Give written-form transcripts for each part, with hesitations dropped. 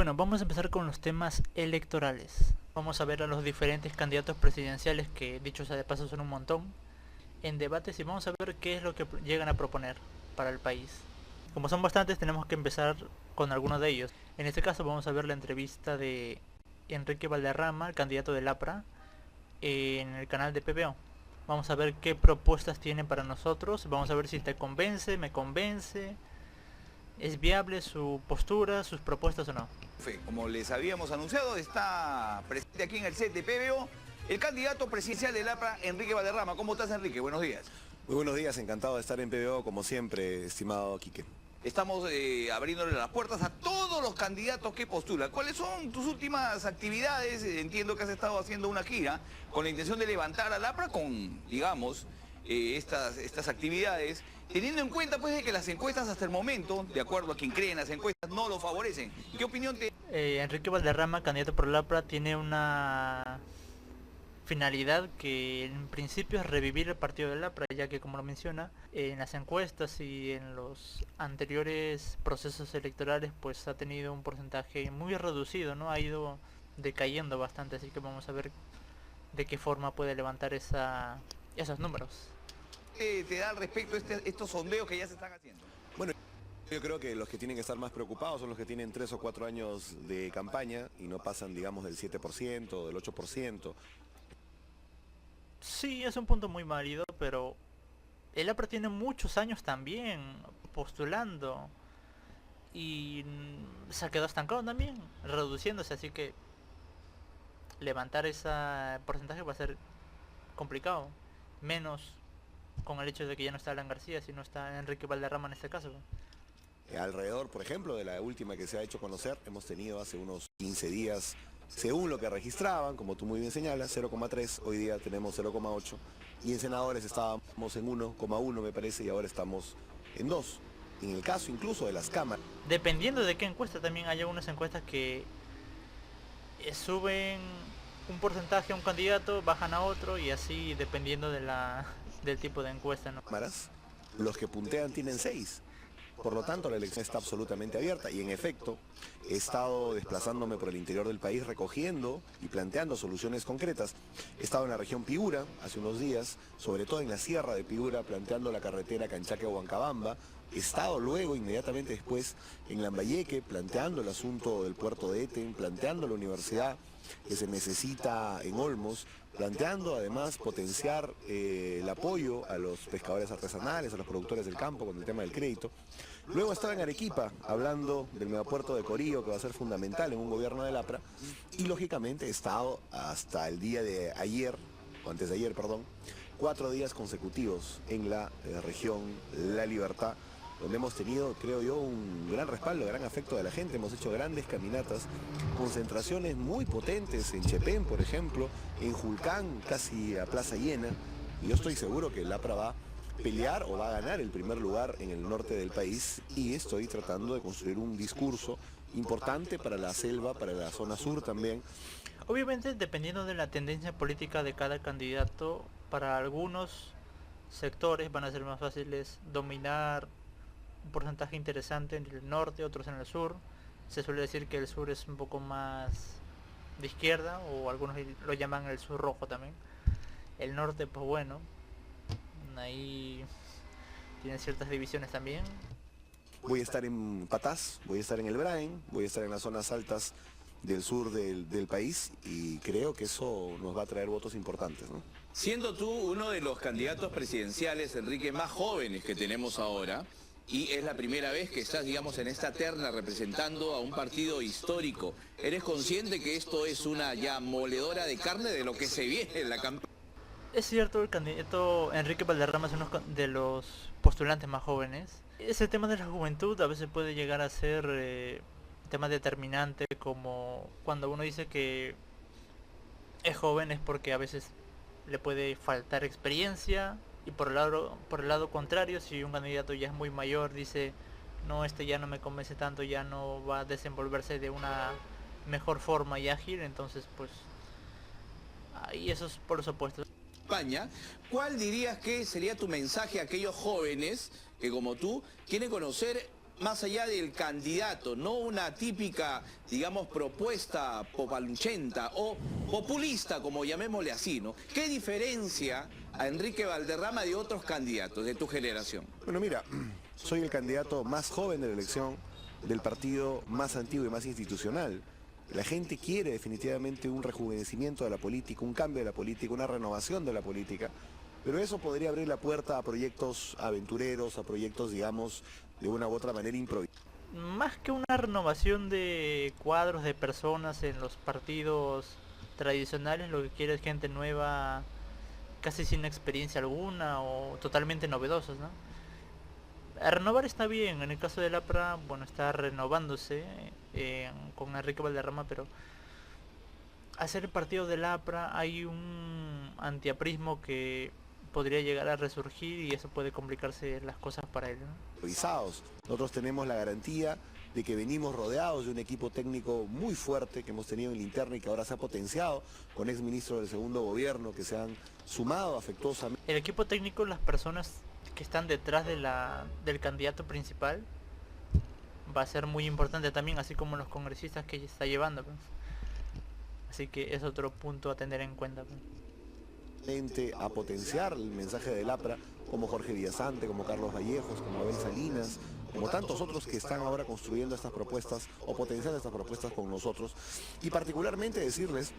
Bueno, vamos a empezar con los temas electorales. Vamos a ver a los diferentes candidatos presidenciales que, dicho sea de paso, son un montón, en debates y vamos a ver qué es lo que llegan a proponer para el país. Como son bastantes, tenemos que empezar con algunos de ellos. En este caso vamos a ver la entrevista de Enrique Valderrama, el candidato del APRA, en el canal de PBO. Vamos a ver qué propuestas tienen para nosotros. Vamos a ver si te convence, me convence. ¿Es viable su postura, sus propuestas o no? Como les habíamos anunciado, está presente aquí en el set de PBO el candidato presidencial del APRA, Enrique Valderrama. ¿Cómo estás, Enrique? Buenos días. Muy buenos días, encantado de estar en PBO, como siempre, estimado Quique. Estamos abriéndole las puertas a todos los candidatos que postulan. ¿Cuáles son tus últimas actividades? Entiendo que has estado haciendo una gira con la intención de levantar al APRA con, digamos, estas actividades, teniendo en cuenta pues de que las encuestas hasta el momento, de acuerdo a quien cree en las encuestas, no lo favorecen. ¿Qué opinión te...? Enrique Valderrama, candidato por el APRA, tiene una finalidad que en principio es revivir el partido del APRA, ya que, como lo menciona, en las encuestas y en los anteriores procesos electorales pues ha tenido un porcentaje muy reducido, ¿no? Ha ido decayendo bastante, así que vamos a ver de qué forma puede levantar esos números. ¿Te da al respecto estos sondeos que ya se están haciendo? Bueno, yo creo que los que tienen que estar más preocupados son los que tienen 3 o 4 años de campaña y no pasan, digamos, del 7% o del 8%. Sí, es un punto muy válido, pero el APRA tiene muchos años también postulando y se ha quedado estancado también, reduciéndose, así que levantar ese porcentaje va a ser complicado, menos con el hecho de que ya no está Alan García, sino está Enrique Valderrama en este caso. Alrededor, por ejemplo, de la última que se ha hecho conocer, hemos tenido hace unos 15 días, según lo que registraban, como tú muy bien señalas, 0,3, hoy día tenemos 0,8, y en senadores estábamos en 1,1 me parece, y ahora estamos en 2. En el caso incluso de las cámaras. Dependiendo de qué encuesta, también hay algunas encuestas que suben un porcentaje a un candidato, bajan a otro y así dependiendo del tipo de encuesta, ¿no? Los que puntean tienen 6. Por lo tanto, la elección está absolutamente abierta y en efecto he estado desplazándome por el interior del país recogiendo y planteando soluciones concretas. He estado en la región Piura hace unos días, sobre todo en la sierra de Piura, planteando la carretera Canchaque-Huancabamba. He estado luego, inmediatamente después, en Lambayeque, planteando el asunto del puerto de Eten, planteando la universidad que se necesita en Olmos, planteando además potenciar el apoyo a los pescadores artesanales, a los productores del campo con el tema del crédito. Luego estaba en Arequipa hablando del megapuerto de Corío, que va a ser fundamental en un gobierno del APRA, y lógicamente he estado hasta el día de ayer, o antes de ayer, perdón, 4 días consecutivos en la región La Libertad, donde hemos tenido, creo yo, un gran respaldo, gran afecto de la gente. Hemos hecho grandes caminatas, concentraciones muy potentes en Chepén, por ejemplo, en Julcán, casi a plaza llena, y yo estoy seguro que el APRA va a pelear o va a ganar el primer lugar en el norte del país, y estoy tratando de construir un discurso importante para la selva, para la zona sur también. Obviamente, dependiendo de la tendencia política de cada candidato, para algunos sectores van a ser más fáciles dominar un porcentaje interesante en el norte, otros en el sur. Se suele decir que el sur es un poco más de izquierda, o algunos lo llaman el sur rojo también. El norte, pues bueno, ahí tienen ciertas divisiones también. Voy a estar en Patás, voy a estar en el Brain, voy a estar en las zonas altas del sur del país, y creo que eso nos va a traer votos importantes, ¿no? Siendo tú uno de los candidatos presidenciales, Enrique, más jóvenes que tenemos ahora, y es la primera vez que estás, digamos, en esta terna representando a un partido histórico, ¿eres consciente que esto es una ya moledora de carne de lo que se viene en la campaña? Es cierto, el candidato Enrique Valderrama es uno de los postulantes más jóvenes. Ese tema de la juventud a veces puede llegar a ser tema determinante, como cuando uno dice que es joven es porque a veces le puede faltar experiencia, y por el lado contrario, si un candidato ya es muy mayor, dice no, este ya no me convence tanto, ya no va a desenvolverse de una mejor forma y ágil, entonces pues ahí eso es por los opuestos. España, ¿cuál dirías que sería tu mensaje a aquellos jóvenes que, como tú, quieren conocer más allá del candidato, no una típica, digamos, propuesta popaluchenta o populista, como llamémosle así, ¿no? ¿Qué diferencia a Enrique Valderrama de otros candidatos de tu generación? Bueno, mira, soy el candidato más joven de la elección del partido más antiguo y más institucional. La gente quiere definitivamente un rejuvenecimiento de la política, un cambio de la política, una renovación de la política, pero eso podría abrir la puerta a proyectos aventureros, a proyectos, digamos, de una u otra manera improvisados. Más que una renovación de cuadros de personas en los partidos tradicionales, lo que quiere es gente nueva, casi sin experiencia alguna o totalmente novedosos, ¿no? A renovar está bien, en el caso del APRA, bueno, está renovándose con Enrique Valderrama, pero al ser el partido del APRA hay un antiaprismo que podría llegar a resurgir y eso puede complicarse las cosas para él, ¿no? Nosotros tenemos la garantía de que venimos rodeados de un equipo técnico muy fuerte que hemos tenido en la interna y que ahora se ha potenciado con exministros del segundo gobierno que se han sumado afectuosamente. El equipo técnico, las personas que están detrás del candidato principal, va a ser muy importante también, así como los congresistas que está llevando, pues. Así que es otro punto a tener en cuenta, pues. A potenciar el mensaje del APRA, como Jorge Villasante, como Carlos Vallejos, como Abel Salinas, como tantos otros que están ahora construyendo estas propuestas o potenciando estas propuestas con nosotros. Y particularmente decirles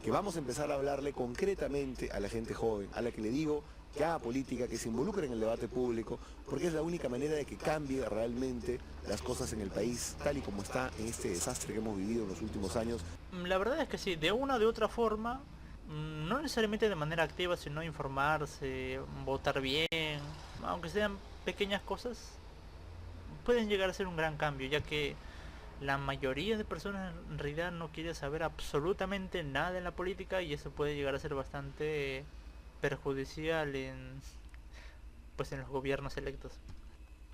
que vamos a empezar a hablarle concretamente a la gente joven, a la que le digo que haga política, que se involucre en el debate público, porque es la única manera de que cambie realmente las cosas en el país, tal y como está en este desastre que hemos vivido en los últimos años. La verdad es que sí, de una o de otra forma, no necesariamente de manera activa, sino informarse, votar bien, aunque sean pequeñas cosas, pueden llegar a ser un gran cambio, ya que la mayoría de personas en realidad no quiere saber absolutamente nada en la política y eso puede llegar a ser bastante perjudicial pues en los gobiernos electos.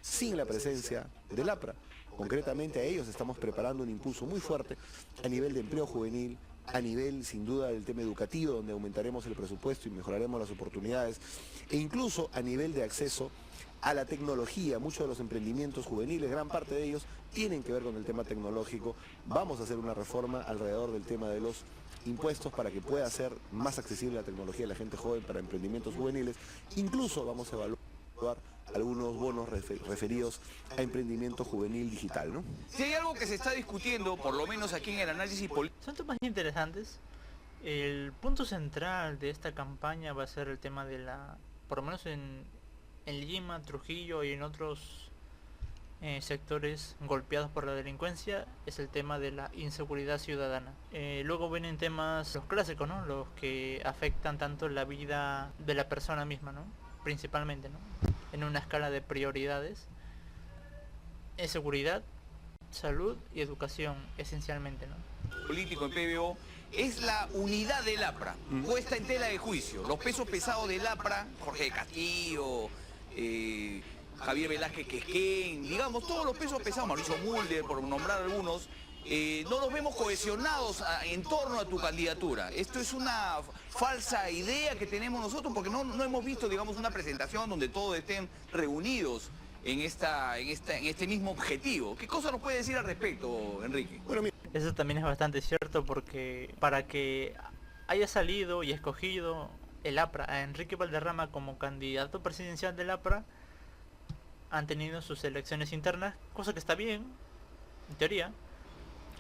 Sin la presencia del APRA, concretamente a ellos estamos preparando un impulso muy fuerte a nivel de empleo juvenil, a nivel sin duda del tema educativo, donde aumentaremos el presupuesto y mejoraremos las oportunidades, e incluso a nivel de acceso a la tecnología. Muchos de los emprendimientos juveniles, gran parte de ellos, tienen que ver con el tema tecnológico. Vamos a hacer una reforma alrededor del tema de los impuestos para que pueda ser más accesible la tecnología a la gente joven para emprendimientos juveniles. Incluso vamos a evaluar algunos bonos referidos a emprendimiento juvenil digital, ¿no? Si hay algo que se está discutiendo, por lo menos aquí en el análisis político... Son temas interesantes. El punto central de esta campaña va a ser el tema de por lo menos en Lima, Trujillo y en otros sectores golpeados por la delincuencia, es el tema de la inseguridad ciudadana. Luego vienen temas, los clásicos, ¿no? Los que afectan tanto la vida de la persona misma, ¿no? Principalmente, ¿no? En una escala de prioridades. Seguridad, salud y educación, esencialmente, ¿no? Político en PBO es la unidad del APRA, puesta en tela de juicio. Los pesos pesados del APRA, Jorge de Castillo, Javier Velázquez Quesquén, digamos, todos los pesos pesados, Mauricio Mulder, por nombrar algunos, no los vemos cohesionados en torno a tu candidatura. Esto es una falsa idea que tenemos nosotros porque no hemos visto, digamos, una presentación donde todos estén reunidos en este mismo objetivo. ¿Qué cosa nos puede decir al respecto, Enrique? Bueno, mira. Eso también es bastante cierto porque para que haya salido y escogido el APRA a Enrique Valderrama como candidato presidencial del APRA, han tenido sus elecciones internas, cosa que está bien, en teoría,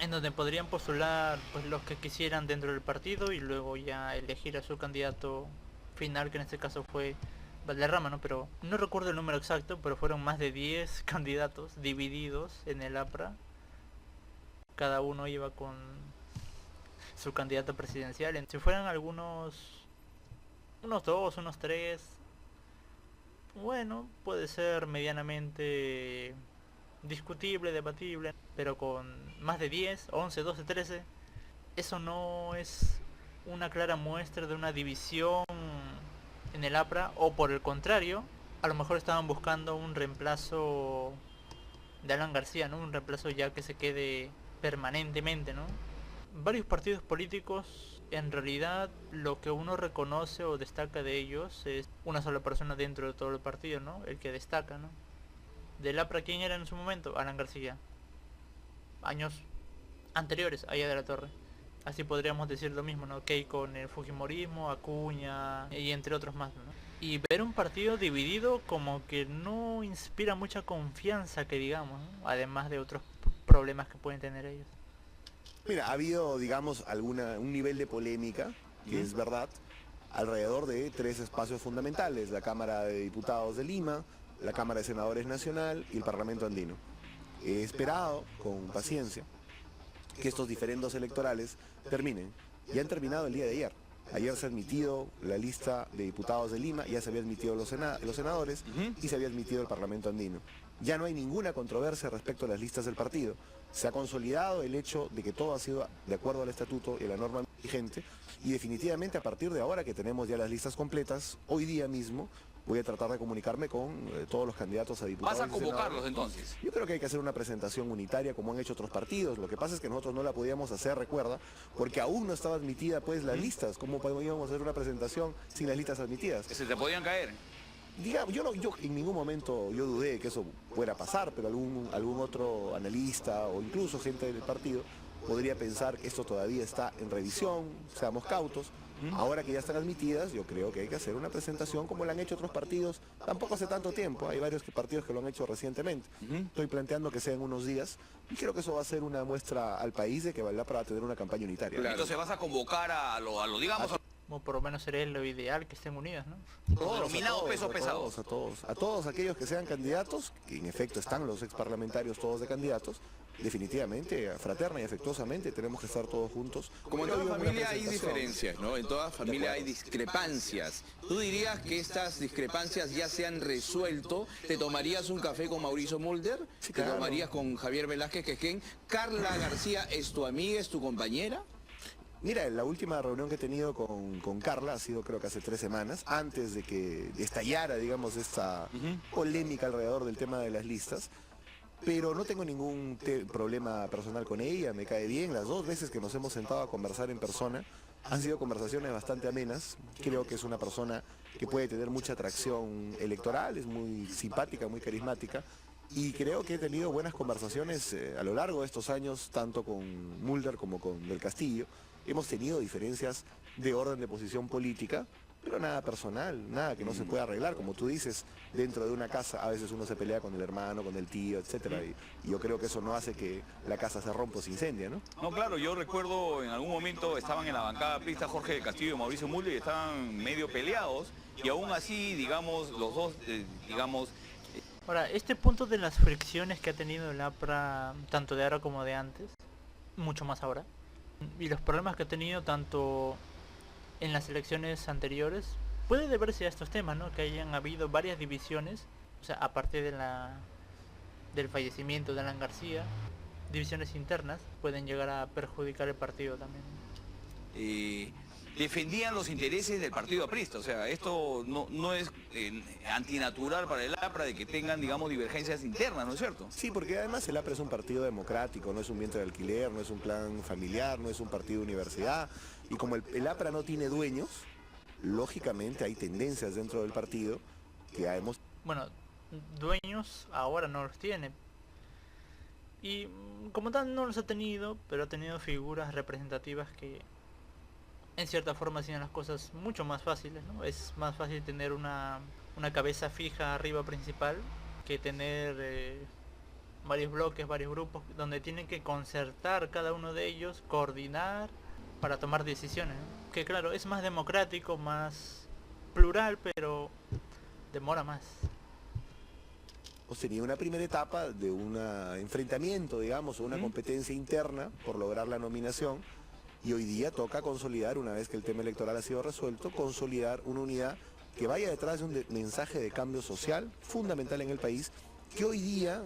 en donde podrían postular pues los que quisieran dentro del partido y luego ya elegir a su candidato final, que en este caso fue Valderrama, ¿no? Pero no recuerdo el número exacto, pero fueron más de 10 candidatos divididos en el APRA. Cada uno iba con su candidato presidencial. Si fueran unos 2, unos 3, bueno, puede ser medianamente discutible, debatible, pero con más de 10, 11, 12, 13, eso no es una clara muestra de una división en el APRA, o por el contrario, a lo mejor estaban buscando un reemplazo de Alan García, ¿no? Un reemplazo ya que se quede permanentemente, ¿no? Varios partidos políticos, en realidad lo que uno reconoce o destaca de ellos es una sola persona dentro de todo el partido, ¿no? El que destaca, ¿no? Del APRA, ¿quién era en su momento? Alan García. Años anteriores a Aya de la Torre. Así podríamos decir lo mismo, ¿no? Keiko con el Fujimorismo, Acuña y entre otros más, ¿no? Y ver un partido dividido como que no inspira mucha confianza, que digamos, ¿no? Además de otros problemas que pueden tener ellos. Mira, ha habido, digamos, un nivel de polémica, que es verdad, alrededor de 3 espacios fundamentales: la Cámara de Diputados de Lima, la Cámara de Senadores Nacional y el Parlamento Andino. He esperado con paciencia que estos diferendos electorales terminen. Ya han terminado el día de ayer. Ayer se ha admitido la lista de diputados de Lima, ya se había admitido los senadores y se había admitido el Parlamento Andino. Ya no hay ninguna controversia respecto a las listas del partido. Se ha consolidado el hecho de que todo ha sido de acuerdo al estatuto y a la norma vigente, y definitivamente a partir de ahora que tenemos ya las listas completas, hoy día mismo voy a tratar de comunicarme con todos los candidatos a diputados. ¿Vas a y senadores. convocarlos entonces? Yo creo que hay que hacer una presentación unitaria como han hecho otros partidos. Lo que pasa es que nosotros no la podíamos hacer, recuerda, porque aún no estaba admitida pues las listas. ¿Cómo podíamos hacer una presentación sin las listas admitidas? ¿Que se te podían caer? Digamos, yo en ningún momento yo dudé que eso fuera a pasar, pero algún otro analista o incluso gente del partido podría pensar que esto todavía está en revisión, seamos cautos. Ahora que ya están admitidas, yo creo que hay que hacer una presentación como la han hecho otros partidos, tampoco hace tanto tiempo, hay varios partidos que lo han hecho recientemente. Estoy planteando que sea en unos días y creo que eso va a ser una muestra al país de que valdrá para tener una campaña unitaria. Claro. Entonces vas a convocar a lo digamos, O por lo menos sería lo ideal que estén unidos, ¿no? denominados pesos pesados. A todos aquellos que sean candidatos, que en efecto están los exparlamentarios todos de candidatos, definitivamente, fraterna y afectuosamente, tenemos que estar todos juntos. Como en toda familia hay diferencias, ¿no? En toda familia hay discrepancias. ¿Tú dirías que estas discrepancias ya se han resuelto? ¿Te tomarías un café con Mauricio Mulder? Sí, ¿Te claro. tomarías con Javier Velázquez Quején? ¿Carla García es tu amiga, es tu compañera? Mira, la última reunión que he tenido con Carla ha sido creo que hace 3 semanas, antes de que estallara, digamos, esta polémica alrededor del tema de las listas. Pero no tengo ningún problema personal con ella, me cae bien. Las 2 veces que nos hemos sentado a conversar en persona han sido conversaciones bastante amenas. Creo que es una persona que puede tener mucha atracción electoral, es muy simpática, muy carismática. Y creo que he tenido buenas conversaciones a lo largo de estos años, tanto con Mulder como con Del Castillo. Hemos tenido diferencias de orden de posición política, pero nada personal, nada que no se pueda arreglar. Como tú dices, dentro de una casa a veces uno se pelea con el hermano, con el tío, etcétera, y yo creo que eso no hace que la casa se rompa o se incendie, ¿no? No, claro, yo recuerdo en algún momento estaban en la bancada pista Jorge del Castillo y Mauricio Mulder y estaban medio peleados, y aún así, digamos, los dos, Ahora, este punto de las fricciones que ha tenido el APRA, tanto de ahora como de antes, mucho más ahora, y los problemas que ha tenido tanto en las elecciones anteriores, puede deberse a estos temas, ¿no? Que hayan habido varias divisiones, o sea, aparte de del fallecimiento de Alan García, divisiones internas pueden llegar a perjudicar el partido también. defendían los intereses del partido aprista. O sea, esto no es antinatural para el APRA de que tengan, digamos, divergencias internas, ¿no es cierto? Sí, porque además el APRA es un partido democrático, no es un vientre de alquiler, no es un plan familiar, no es un partido de universidad. Y como el APRA no tiene dueños, lógicamente hay tendencias dentro del partido que hemos... Bueno, dueños ahora no los tiene. Y como tal no los ha tenido, pero ha tenido figuras representativas que en cierta forma hacían las cosas mucho más fáciles, ¿no? Es más fácil tener una cabeza fija arriba principal que tener varios bloques, varios grupos donde tienen que concertar cada uno de ellos, coordinar para tomar decisiones, ¿no? Que claro, es más democrático, más plural, pero demora más. Tenía una primera etapa de un enfrentamiento, digamos, o una competencia interna por lograr la nominación, y hoy día toca consolidar, una vez que el tema electoral ha sido resuelto, consolidar una unidad que vaya detrás de un mensaje de cambio social fundamental en el país, que hoy día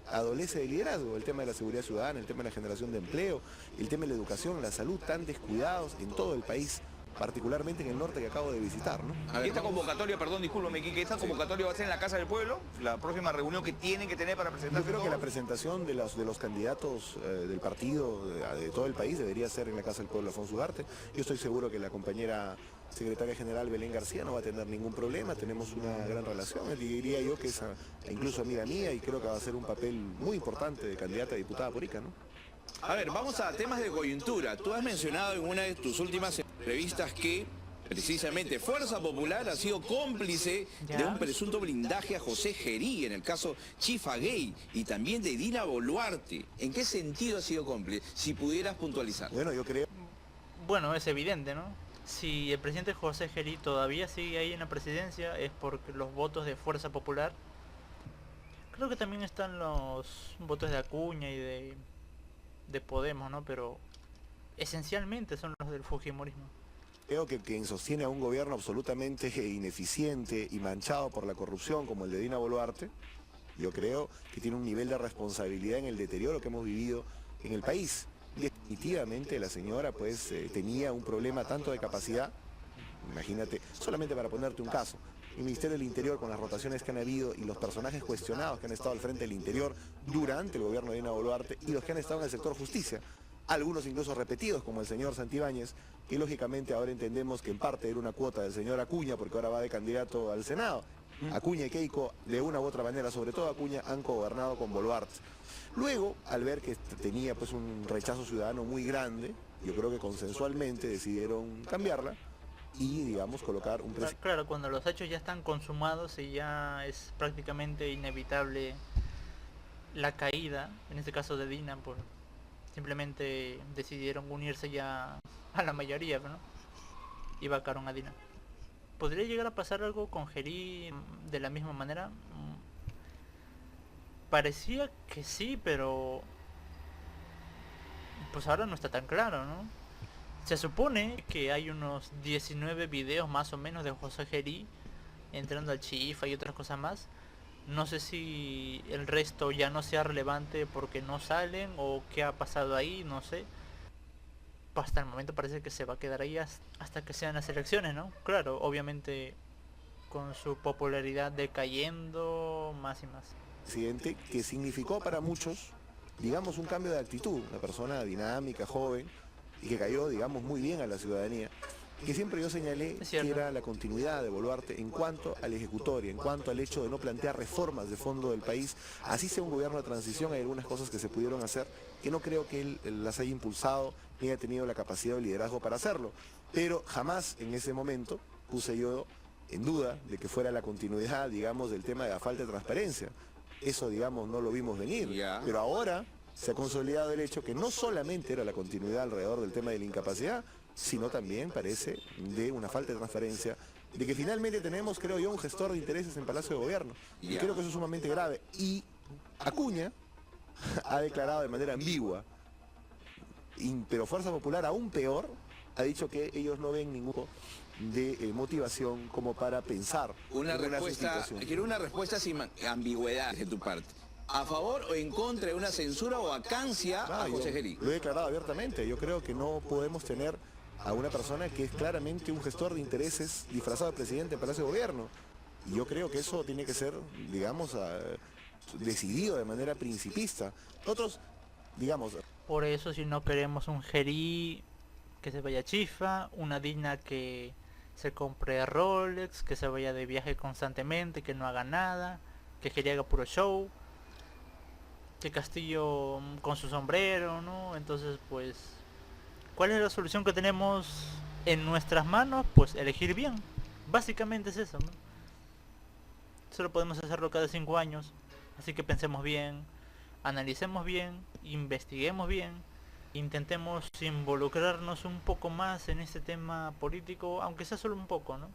adolece de liderazgo. El tema de la seguridad ciudadana, el tema de la generación de empleo, el tema de la educación, la salud, tan descuidados en todo el país. particularmente en el norte que acabo de visitar, ¿no? A ver, Y esta vamos. convocatoria, perdón, discúlpame, Quique, esta convocatoria va a ser en la Casa del Pueblo, la próxima reunión que tienen que tener para Yo presentarse creo que la todos. presentación de los candidatos del partido de todo el país debería ser en la Casa del Pueblo Alfonso Ugarte. Yo estoy seguro que la compañera secretaria general Belén García no va a tener ningún problema, tenemos una gran relación, y diría yo que es incluso amiga mía y creo que va a ser un papel muy importante de candidata a diputada por Ica, ¿no? A ver, vamos a temas de coyuntura. Tú has mencionado en una de tus últimas entrevistas que precisamente Fuerza Popular ha sido cómplice Ya. de un presunto blindaje a José Gerí en el caso Chifa-Gay y también de Dina Boluarte. ¿En qué sentido ha sido cómplice? Si pudieras puntualizar. Bueno, yo creo Bueno, es evidente, ¿no? Si el presidente José Gerí todavía sigue ahí en la presidencia es porque los votos de Fuerza Popular, creo que también están los votos de Acuña y de Podemos, ¿no? Pero esencialmente son los del Fujimorismo. que quien sostiene a un gobierno absolutamente ineficiente y manchado por la corrupción como el de Dina Boluarte, yo creo que tiene un nivel de responsabilidad en el deterioro que hemos vivido en el país. Definitivamente la señora pues tenía un problema tanto de capacidad, imagínate, solamente para ponerte un caso, el Ministerio del Interior con las rotaciones que han habido y los personajes cuestionados que han estado al frente del Interior durante el gobierno de Dina Boluarte y los que han estado en el sector justicia, algunos incluso repetidos como el señor Santibáñez, que lógicamente ahora entendemos que en parte era una cuota del señor Acuña porque ahora va de candidato al Senado. Acuña y Keiko, de una u otra manera, sobre todo Acuña, han gobernado con Boluarte. Luego, al ver que tenía pues un rechazo ciudadano muy grande, yo creo que consensualmente decidieron cambiarla y, digamos, colocar un presidente. Claro, cuando los hechos ya están consumados y ya es prácticamente inevitable la caída, en este caso de Dina, por simplemente decidieron unirse ya a la mayoría, ¿no? Y vacaron a Dina. ¿Podría llegar a pasar algo con Gerí de la misma manera? Parecía que sí, pero pues ahora no está tan claro, ¿no? Se supone que hay unos 19 videos más o menos de José Gerí entrando al Chifa y otras cosas más. No sé si el resto ya no sea relevante porque no salen o qué ha pasado ahí, no sé. Hasta el momento parece que se va a quedar ahí hasta que sean las elecciones, ¿no? Claro, obviamente con su popularidad decayendo más y más. Presidente que significó para muchos, digamos, un cambio de actitud, una persona dinámica, joven, y que cayó, digamos, muy bien a la ciudadanía, que siempre yo señalé Es que cierto. era la continuidad de Boluarte en cuanto al ejecutorio, en cuanto al hecho de no plantear reformas de fondo del país, así sea un gobierno de transición, hay algunas cosas que se pudieron hacer, que no creo que él las haya impulsado, ni haya tenido la capacidad o liderazgo para hacerlo, pero jamás en ese momento puse yo en duda de que fuera la continuidad, digamos, del tema de la falta de transparencia. Eso, digamos, no lo vimos venir, Ya. pero ahora se ha consolidado el hecho que no solamente era la continuidad alrededor del tema de la incapacidad, sino también parece de una falta de transparencia, de que finalmente tenemos, creo yo, un gestor de intereses en Palacio de Gobierno. Y Ya. creo que eso es sumamente grave. Y Acuña ha declarado de manera ambigua, pero Fuerza Popular aún peor, ha dicho que ellos no ven ningún tipo de motivación como para pensar Una en respuesta, sustitución. quiero una respuesta sin ambigüedad de tu parte. ¿A favor o en contra de una censura o vacancia a Ah, yo José Gerí? lo he declarado abiertamente. Yo creo que no podemos tener a una persona que es claramente un gestor de intereses disfrazado de presidente del Palacio de Gobierno. Y yo creo que eso tiene que ser, digamos, decidido de manera principista. Nosotros, digamos, Por eso si no queremos un Gerí que se vaya a Chifa, una Dina que se compre Rolex, que se vaya de viaje constantemente, que no haga nada, que Gerí haga puro show, que Castillo con su sombrero, ¿no? Entonces pues, ¿cuál es la solución que tenemos en nuestras manos? Pues elegir bien. Básicamente es eso, ¿no? Solo podemos hacerlo cada 5 años, así que pensemos bien, analicemos bien, investiguemos bien, intentemos involucrarnos un poco más en este tema político, aunque sea solo un poco, ¿no?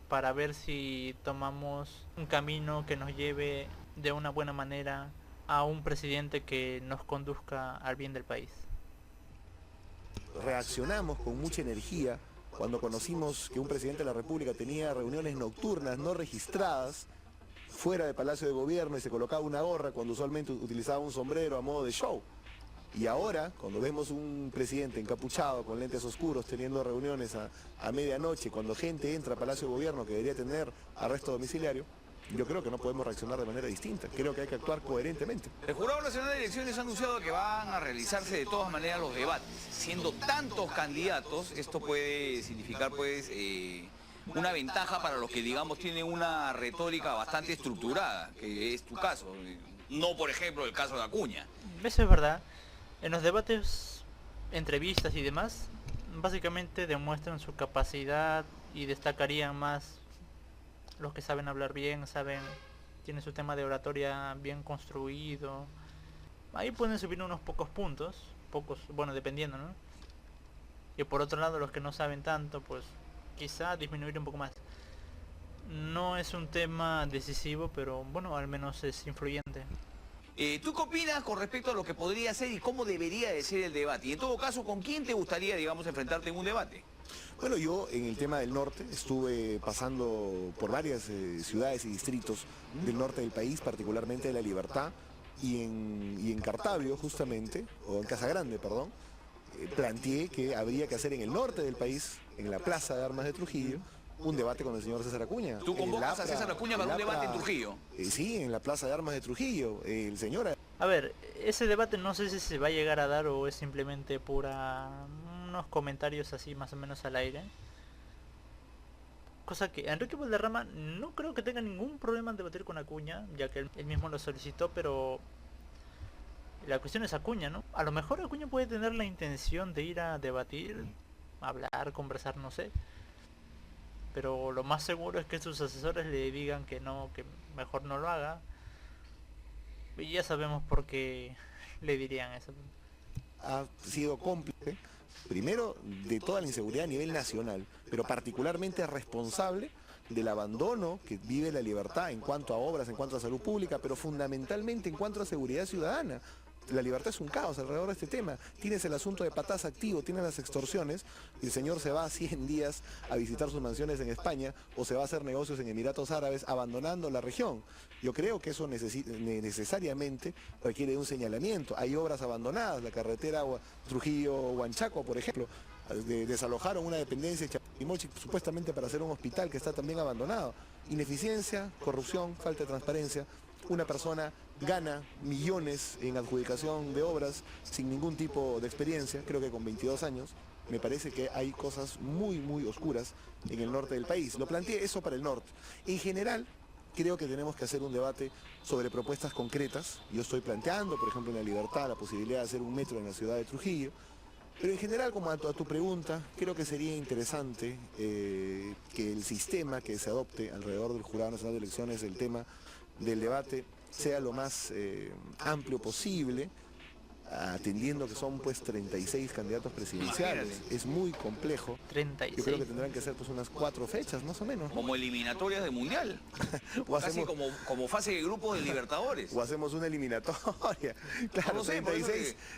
Para ver si tomamos un camino que nos lleve de una buena manera a un presidente que nos conduzca al bien del país. reaccionamos con mucha energía cuando conocimos que un presidente de la República tenía reuniones nocturnas no registradas fuera del Palacio de Gobierno y se colocaba una gorra cuando usualmente utilizaba un sombrero a modo de show. Y ahora, cuando vemos un presidente encapuchado, con lentes oscuros, teniendo reuniones a medianoche, cuando gente entra a Palacio de Gobierno que debería tener arresto domiciliario, yo creo que no podemos reaccionar de manera distinta. Creo que hay que actuar coherentemente. El Jurado Nacional de Elecciones ha anunciado que van a realizarse de todas maneras los debates. Siendo tantos candidatos, esto puede significar pues una ventaja para los que digamos tienen una retórica bastante estructurada, que es tu caso. No, por ejemplo, el caso de Acuña. Eso es verdad. En los debates, entrevistas y demás, básicamente demuestran su capacidad y destacarían más los que saben hablar bien, tienen su tema de oratoria bien construido. Ahí pueden subir unos pocos puntos, bueno, dependiendo, ¿no? Y por otro lado, los que no saben tanto, pues quizá disminuir un poco más. No es un tema decisivo, pero bueno, al menos es influyente. ¿Tú qué opinas con respecto a lo que podría ser y cómo debería de ser el debate? Y en todo caso, ¿con quién te gustaría, digamos, enfrentarte en un debate? Bueno, yo en el tema del norte estuve pasando por varias ciudades y distritos del norte del país, particularmente de La Libertad, y en Cartavio justamente, o en Casa Grande, perdón, planteé que habría que hacer en el norte del país, en la Plaza de Armas de Trujillo, un debate con el señor César Acuña. ¿Tú convocas a César Acuña para un debate en Trujillo? Sí, en la Plaza de Armas de Trujillo. El señor... A ver, ese debate no sé si se va a llegar a dar o es simplemente unos comentarios así más o menos al aire. Cosa que Enrique Valderrama no creo que tenga ningún problema en debatir con Acuña, ya que él mismo lo solicitó, pero la cuestión es Acuña, ¿no? A lo mejor Acuña puede tener la intención de ir a debatir, hablar, conversar, no sé. Pero lo más seguro es que sus asesores le digan que no, que mejor no lo haga. Y ya sabemos por qué le dirían eso. Ha sido cómplice, primero, de toda la inseguridad a nivel nacional, pero particularmente responsable del abandono que vive La Libertad en cuanto a obras, en cuanto a salud pública, pero fundamentalmente en cuanto a seguridad ciudadana. La Libertad es un caos alrededor de este tema. Tienes el asunto de Patás activo, tienes las extorsiones, y el señor se va 100 días a visitar sus mansiones en España o se va a hacer negocios en Emiratos Árabes abandonando la región. Yo creo que eso necesariamente requiere de un señalamiento. Hay obras abandonadas, la carretera Trujillo-Huanchaco, por ejemplo. Desalojaron una dependencia en Chapimochi supuestamente para hacer un hospital que está también abandonado. Ineficiencia, corrupción, falta de transparencia. Una persona gana millones en adjudicación de obras sin ningún tipo de experiencia, creo que con 22 años. Me parece que hay cosas muy, muy oscuras en el norte del país. Lo planteé eso para el norte. En general, creo que tenemos que hacer un debate sobre propuestas concretas. Yo estoy planteando, por ejemplo, en La Libertad, la posibilidad de hacer un metro en la ciudad de Trujillo. Pero en general, como a tu pregunta, creo que sería interesante que el sistema que se adopte alrededor del Jurado Nacional de Elecciones, el tema del debate, sea lo más amplio posible, atendiendo que son pues 36 candidatos presidenciales. Imagínate. Es muy complejo. 36. Yo creo que tendrán que ser pues unas 4 fechas, más o menos. Como eliminatorias de Mundial. O Casi hacemos, como fase de grupos de Libertadores. o hacemos una eliminatoria. Claro, No sé, por eso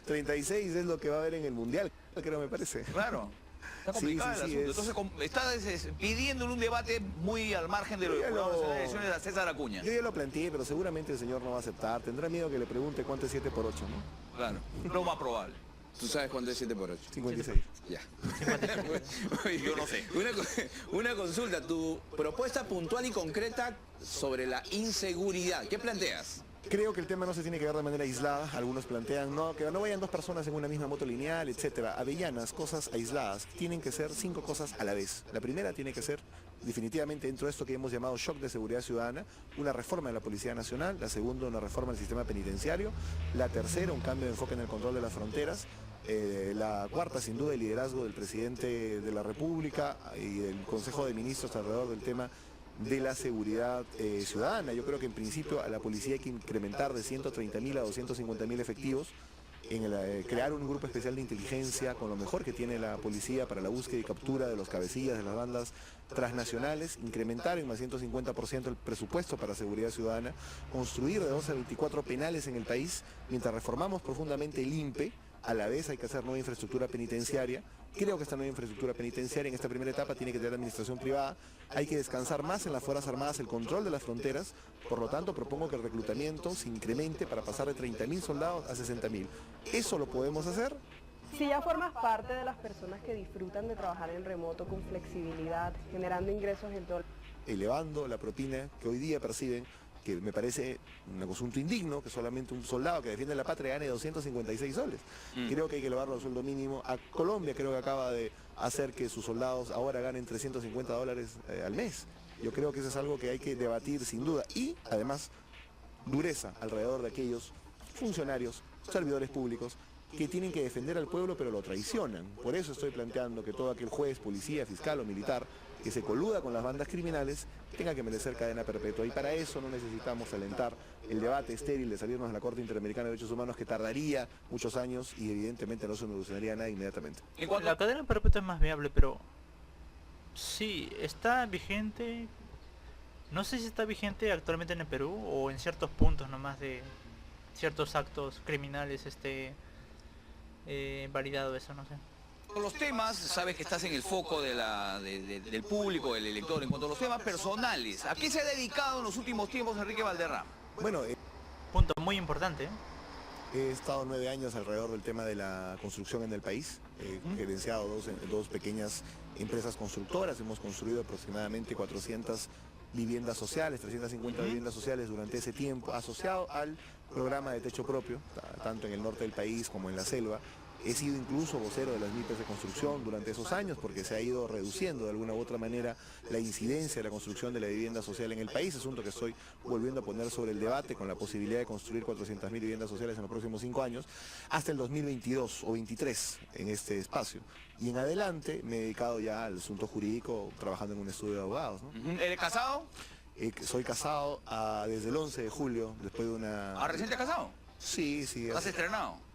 36 es lo que va a haber en el Mundial, creo, me parece. Claro. Está Sí, complicado sí, el sí, asunto. es- Entonces, estás pidiéndole un debate muy al margen de lo Yo que ya Jurado lo- Nacional de Elecciones a César Acuña. Yo ya lo planteé, pero seguramente el señor no va a aceptar. Tendrá miedo que le pregunte cuánto es 7 por 8, ¿no? Claro. Lo más probable. ¿Tú sabes cuánto es 7 por 8? 56. Ya. 56. Yo no sé. Una consulta, tu propuesta puntual y concreta sobre la inseguridad. ¿Qué planteas? Creo que el tema no se tiene que ver de manera aislada. Algunos plantean que no vayan 2 personas en una misma moto lineal, etcétera. Avellanas, cosas aisladas. Tienen que ser 5 cosas a la vez. La primera tiene que ser, definitivamente, dentro de esto que hemos llamado shock de seguridad ciudadana, una reforma de la Policía Nacional. La segunda, una reforma del sistema penitenciario. La tercera, un cambio de enfoque en el control de las fronteras. La cuarta, sin duda, el liderazgo del presidente de la República y del Consejo de Ministros alrededor del tema de la seguridad ciudadana. Yo creo que en principio a la policía hay que incrementar de 130.000 a 250.000 efectivos, crear un grupo especial de inteligencia con lo mejor que tiene la policía para la búsqueda y captura de los cabecillas de las bandas transnacionales, incrementar en más 150% el presupuesto para seguridad ciudadana, construir de 12 a 24 penales en el país, mientras reformamos profundamente el INPE, A la vez hay que hacer nueva infraestructura penitenciaria. Creo que esta nueva infraestructura penitenciaria en esta primera etapa tiene que tener administración privada. Hay que descansar más en las Fuerzas Armadas el control de las fronteras. Por lo tanto, propongo que el reclutamiento se incremente para pasar de 30.000 soldados a 60.000. ¿Eso lo podemos hacer? Si ya formas parte de las personas que disfrutan de trabajar en remoto con flexibilidad, generando ingresos en todo... Elevando la propina que hoy día perciben, que me parece un asunto indigno, que solamente un soldado que defiende la patria gane 256 soles. Creo que hay que elevarlo al sueldo mínimo. A Colombia creo que acaba de hacer que sus soldados ahora ganen $350 al mes. Yo creo que eso es algo que hay que debatir sin duda. Y además, dureza alrededor de aquellos funcionarios, servidores públicos, que tienen que defender al pueblo pero lo traicionan. Por eso estoy planteando que todo aquel juez, policía, fiscal o militar que se coluda con las bandas criminales tenga que merecer cadena perpetua. Y para eso no necesitamos alentar el debate estéril de salirnos a la Corte Interamericana de Derechos Humanos, que tardaría muchos años y evidentemente no se solucionaría nada inmediatamente. La cadena perpetua es más viable, pero sí, está vigente. No sé si está vigente actualmente en el Perú o en ciertos puntos nomás de ciertos actos criminales validado eso, no sé. Con los temas, sabes que estás en el foco del público, del elector, en cuanto a los temas personales. ¿A qué se ha dedicado en los últimos tiempos Enrique Valderrama? Bueno, Punto muy importante. he estado 9 años alrededor del tema de la construcción en el país. He gerenciado dos pequeñas empresas constructoras. Hemos construido aproximadamente 400 viviendas sociales, 350 viviendas sociales durante ese tiempo, asociado al programa de techo propio, tanto en el norte del país como en la selva. He sido incluso vocero de las MIPES de construcción durante esos años porque se ha ido reduciendo de alguna u otra manera la incidencia de la construcción de la vivienda social en el país, asunto que estoy volviendo a poner sobre el debate con la posibilidad de construir 400.000 viviendas sociales en los próximos 5 años, hasta el 2022 o 23 en este espacio. Y en adelante me he dedicado ya al asunto jurídico trabajando en un estudio de abogados, ¿no? ¿Eres casado? Soy casado desde el 11 de julio, después de una... ¿Recién te has casado? Sí, sí. ¿Has estrenado?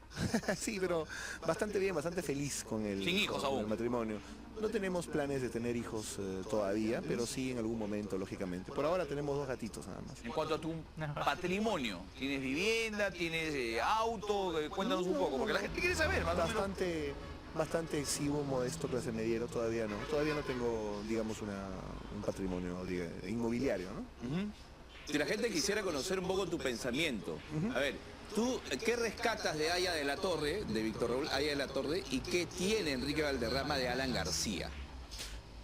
Sí, pero bastante bien, bastante feliz con el, Sin hijos con aún. el matrimonio. No tenemos planes de tener hijos todavía, pero sí en algún momento, lógicamente. Por ahora tenemos 2 gatitos nada más. En cuanto a tu patrimonio, ¿tienes vivienda, tienes auto? Cuéntanos un poco, porque la gente quiere saber. Más o menos. Bastante exiguo, modesto, clase mediero, todavía no. Todavía no tengo, digamos, un patrimonio inmobiliario, ¿no? Si la gente quisiera conocer un poco tu pensamiento, a ver, ¿tú qué rescatas de Haya de la Torre, de Víctor Raúl Haya de la Torre, y qué tiene Enrique Valderrama de Alan García?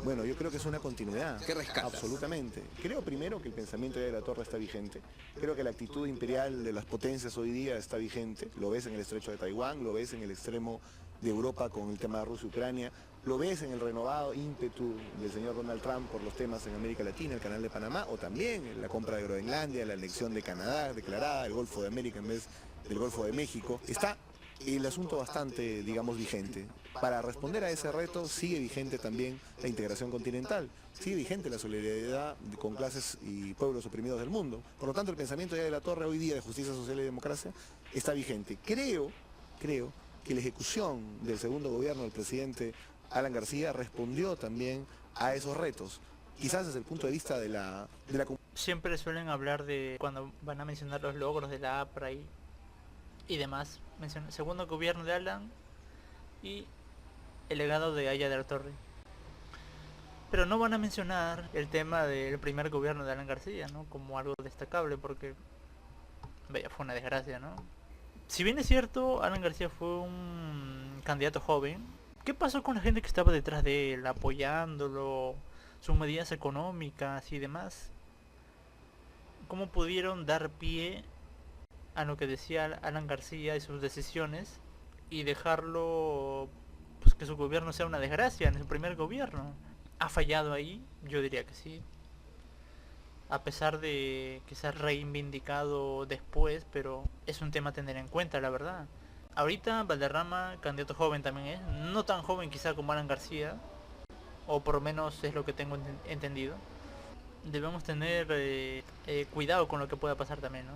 Bueno, yo creo que es una continuidad. ¿Qué rescatas? Absolutamente. Creo primero que el pensamiento de la Torre está vigente. Creo que la actitud imperial de las potencias hoy día está vigente. Lo ves en el estrecho de Taiwán, lo ves en el extremo de Europa con el tema de Rusia y Ucrania, lo ves en el renovado ímpetu del señor Donald Trump por los temas en América Latina, el Canal de Panamá, o también en la compra de Groenlandia, la elección de Canadá declarada, el Golfo de América en vez del Golfo de México. Está el asunto bastante, digamos, vigente. Para responder a ese reto sigue vigente también la integración continental, sigue vigente la solidaridad con clases y pueblos oprimidos del mundo. Por lo tanto, el pensamiento ya de la Torre hoy día de justicia social y democracia está vigente. Creo que la ejecución del segundo gobierno del presidente Alan García respondió también a esos retos, quizás desde el punto de vista de la Siempre suelen hablar de cuando van a mencionar los logros de la APRA y demás. Mencionan segundo gobierno de Alan y el legado de Haya de la Torre. Pero no van a mencionar el tema del primer gobierno de Alan García, ¿no? Como algo destacable porque vaya, fue una desgracia, ¿no? Si bien es cierto, Alan García fue un candidato joven, ¿qué pasó con la gente que estaba detrás de él, apoyándolo, sus medidas económicas y demás? ¿Cómo pudieron dar pie a lo que decía Alan García y sus decisiones y dejarlo, pues, que su gobierno sea una desgracia en su primer gobierno? ¿Ha fallado ahí? Yo diría que sí. A pesar de que se ha reivindicado después, pero es un tema a tener en cuenta, la verdad. Ahorita Valderrama, candidato joven también es, no tan joven quizá como Alan García, o por lo menos es lo que tengo entendido. Debemos tener cuidado con lo que pueda pasar también, ¿no?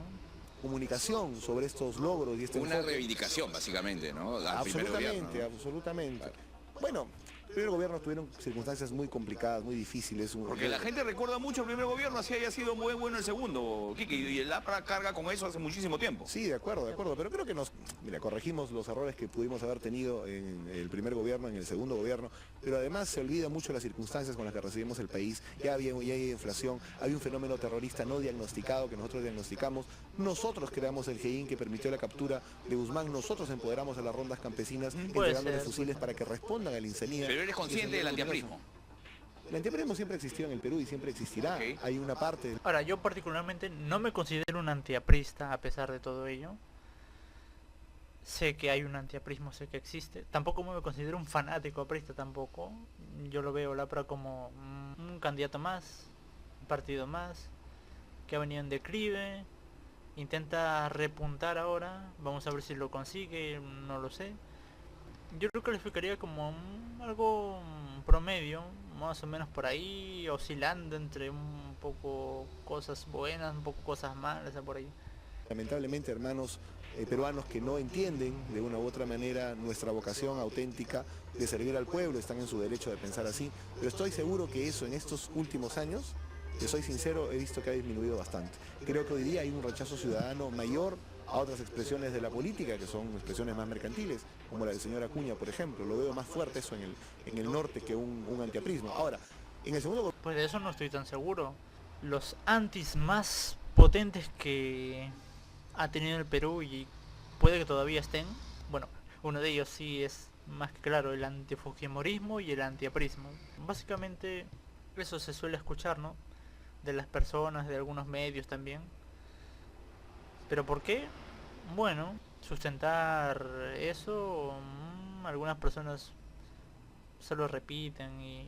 comunicación sobre estos logros y este Una enfoque. reivindicación, básicamente, ¿no? Al primer Absolutamente, gobierno, ¿no? absolutamente. Bueno, El primer gobierno tuvieron circunstancias muy complicadas, muy difíciles. Porque la gente recuerda mucho el primer gobierno, así haya sido muy bueno el segundo, Quique, y el APRA carga con eso hace muchísimo tiempo. Sí, de acuerdo, pero creo que corregimos los errores que pudimos haber tenido en el primer gobierno, en el segundo gobierno, pero además se olvida mucho las circunstancias con las que recibimos el país. Ya hay inflación, hay un fenómeno terrorista no diagnosticado que nosotros diagnosticamos, nosotros creamos el GEIN que permitió la captura de Guzmán, nosotros empoderamos a las rondas campesinas entregándoles fusiles para que respondan al INCENIA. Pero eres consciente del antiaprismo. El antiaprismo siempre existió en el Perú y siempre existirá. Okay. Hay una parte... Ahora, yo particularmente no me considero un antiaprista a pesar de todo ello. Sé que hay un antiaprismo, sé que existe. Tampoco me considero un fanático aprista tampoco. Yo lo veo la APRA como un candidato más, un partido más, que ha venido en declive. Intenta repuntar ahora. Vamos a ver si lo consigue, no lo sé. Yo lo calificaría como algo promedio, más o menos por ahí, oscilando entre un poco cosas buenas, un poco cosas malas, por ahí. Lamentablemente, hermanos peruanos que no entienden de una u otra manera nuestra vocación auténtica de servir al pueblo, están en su derecho de pensar así, pero estoy seguro que eso en estos últimos años, que soy sincero, he visto que ha disminuido bastante. Creo que hoy día hay un rechazo ciudadano mayor a otras expresiones de la política, que son expresiones más mercantiles, como la del señor Acuña, por ejemplo. Lo veo más fuerte eso en el norte que un antiaprismo. Ahora, en el segundo... Pues de eso no estoy tan seguro. Los antis más potentes que ha tenido el Perú, y puede que todavía estén, bueno, uno de ellos sí es más que claro, el antifujimorismo y el antiaprismo. Básicamente eso se suele escuchar, ¿no? De las personas, de algunos medios también. ¿Pero por qué? Bueno, sustentar eso, algunas personas solo repiten y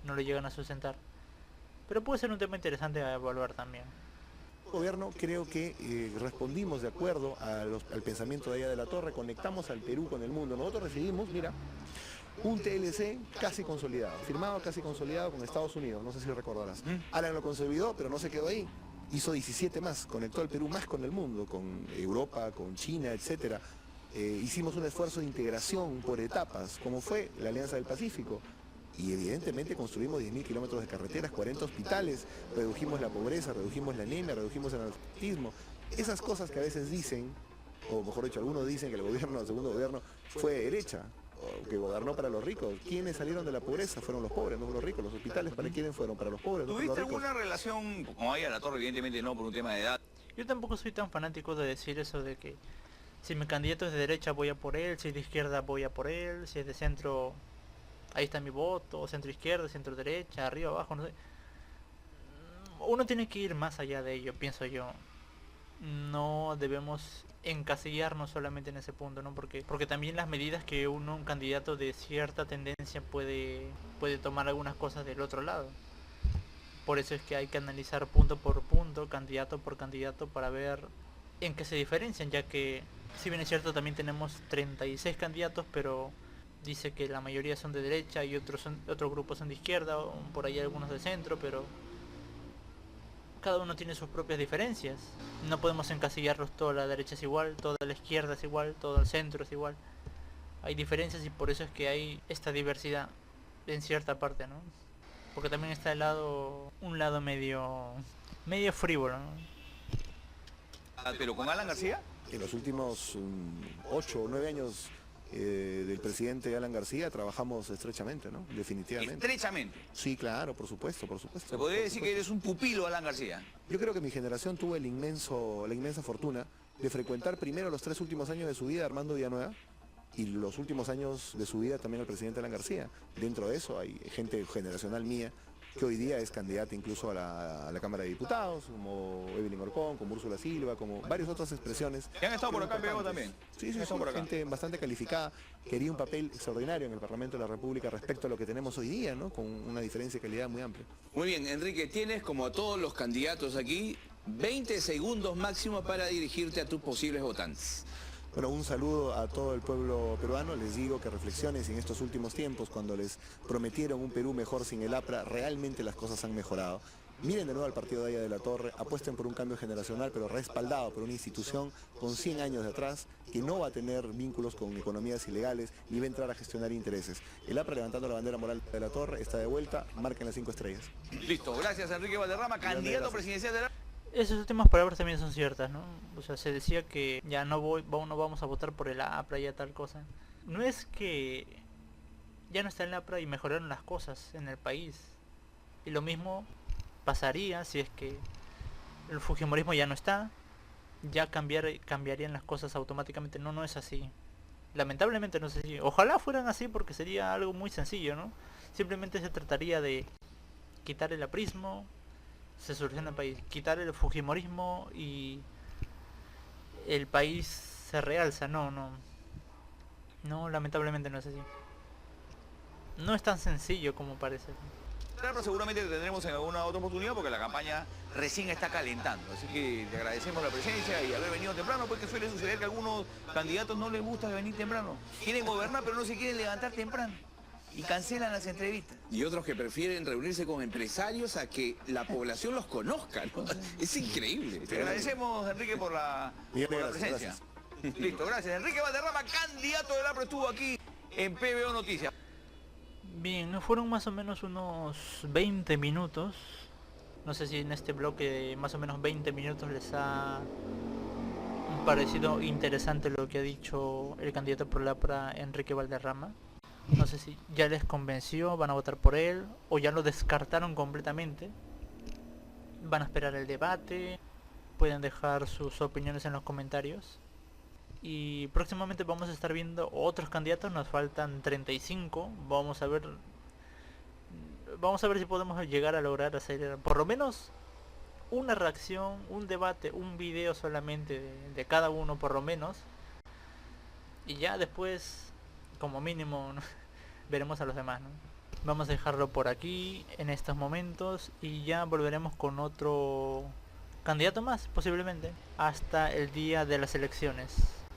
no lo llegan a sustentar. Pero puede ser un tema interesante a evaluar también. Gobierno, creo que respondimos de acuerdo al pensamiento de allá de la Torre, conectamos al Perú con el mundo. Nosotros recibimos, mira, un TLC casi consolidado, firmado casi consolidado con Estados Unidos, no sé si recordarás. Alan lo consolidó, pero no se quedó ahí. Hizo 17 más, conectó al Perú más con el mundo, con Europa, con China, etc. Hicimos un esfuerzo de integración por etapas, como fue la Alianza del Pacífico. Y evidentemente construimos 10.000 kilómetros de carreteras, 40 hospitales, redujimos la pobreza, redujimos la anemia, redujimos el analfabetismo. Esas cosas que a veces dicen, o mejor dicho, algunos dicen que el segundo gobierno fue de derecha, o que gobernó para los ricos. ¿Quiénes salieron de la pobreza? Fueron los pobres, no los ricos. Los hospitales, ¿para quiénes fueron? Para los pobres, no para los ¿Tuviste ricos. alguna relación con Aya La Torre? Evidentemente no, por un tema de edad. Yo tampoco soy tan fanático de decir eso de que si mi candidato es de derecha voy a por él, si es de izquierda voy a por él, si es de centro ahí está mi voto, centro izquierda, centro derecha, arriba, abajo, no sé. Uno tiene que ir más allá de ello, pienso yo. No debemos encasillarnos solamente en ese punto, ¿no? Porque también las medidas que un candidato de cierta tendencia puede tomar algunas cosas del otro lado. Por eso es que hay que analizar punto por punto, candidato por candidato, para ver en qué se diferencian, ya que si bien es cierto también tenemos 36 candidatos, pero dice que la mayoría son de derecha y otros grupos son de izquierda, o por ahí algunos de centro, pero cada uno tiene sus propias diferencias. No podemos encasillarlos, toda la derecha es igual, toda la izquierda es igual, todo el centro es igual. Hay diferencias y por eso es que hay esta diversidad en cierta parte, ¿no? Porque también está un lado medio frívolo, ¿no? ¿Pero con Alan García? En los últimos 8 o 9 años del presidente Alan García trabajamos estrechamente, ¿no? Definitivamente. Estrechamente. Sí, claro, por supuesto. ¿Se podría decir que eres un pupilo de Alan García? Yo creo que mi generación tuvo la inmensa fortuna de frecuentar primero los 3 últimos años de su vida a Armando Villanueva y los últimos años de su vida también al presidente Alan García. Dentro de eso hay gente generacional mía que hoy día es candidata incluso a la Cámara de Diputados, como Evelyn Orcón, como Úrsula Silva, como varias otras expresiones. ¿Que han estado por acá en Perú también? Sí, gente bastante calificada, quería un papel extraordinario en el Parlamento de la República respecto a lo que tenemos hoy día, ¿no? Con una diferencia de calidad muy amplia. Muy bien, Enrique, tienes como a todos los candidatos aquí 20 segundos máximo para dirigirte a tus posibles votantes. Bueno, un saludo a todo el pueblo peruano. Les digo que reflexionen si en estos últimos tiempos, cuando les prometieron un Perú mejor sin el APRA, realmente las cosas han mejorado. miren de nuevo al partido de Aya de la Torre, apuesten por un cambio generacional, pero respaldado por una institución con 100 años de atrás, que no va a tener vínculos con economías ilegales, ni va a entrar a gestionar intereses. El APRA, levantando la bandera moral de la Torre, está de vuelta, marquen las 5 estrellas. Listo, gracias Enrique Valderrama, candidato presidencial de la... Esas últimas palabras también son ciertas, ¿no? O sea, se decía que ya no vamos a votar por el APRA y a tal cosa. No es que ya no está el APRA y mejoraron las cosas en el país. Y lo mismo pasaría si es que el fujimorismo ya no está, ya cambiarían las cosas automáticamente. No es así. Lamentablemente no es así. Ojalá fueran así porque sería algo muy sencillo, ¿no? Simplemente se trataría de quitar el aprismo, se soluciona el país, quitar el fujimorismo y el país se realza. No, lamentablemente no es así. No es tan sencillo como parece. Pero seguramente te tendremos en alguna otra oportunidad porque la campaña recién está calentando. Así que te agradecemos la presencia y haber venido temprano, porque suele suceder que a algunos candidatos no les gusta venir temprano. Quieren gobernar pero no se quieren levantar temprano y cancelan las entrevistas. Y otros que prefieren reunirse con empresarios a que la población los conozca, ¿no? Es increíble. Te agradecemos, Enrique, por la presencia. Gracias. Listo, gracias. Enrique Valderrama, candidato del APRA, estuvo aquí en PBO Noticias. Bien, nos fueron más o menos unos 20 minutos. No sé si en este bloque de más o menos 20 minutos les ha parecido interesante lo que ha dicho el candidato por la APRA, Enrique Valderrama. No sé si ya les convenció, van a votar por él o ya lo descartaron completamente. Van a esperar el debate, pueden dejar sus opiniones en los comentarios. Y próximamente vamos a estar viendo otros candidatos, nos faltan 35. Vamos a ver si podemos llegar a lograr hacer por lo menos una reacción, un debate, un video solamente de cada uno por lo menos. Y ya después, como mínimo, veremos a los demás, ¿no? Vamos a dejarlo por aquí en estos momentos y ya volveremos con otro candidato más, posiblemente, hasta el día de las elecciones.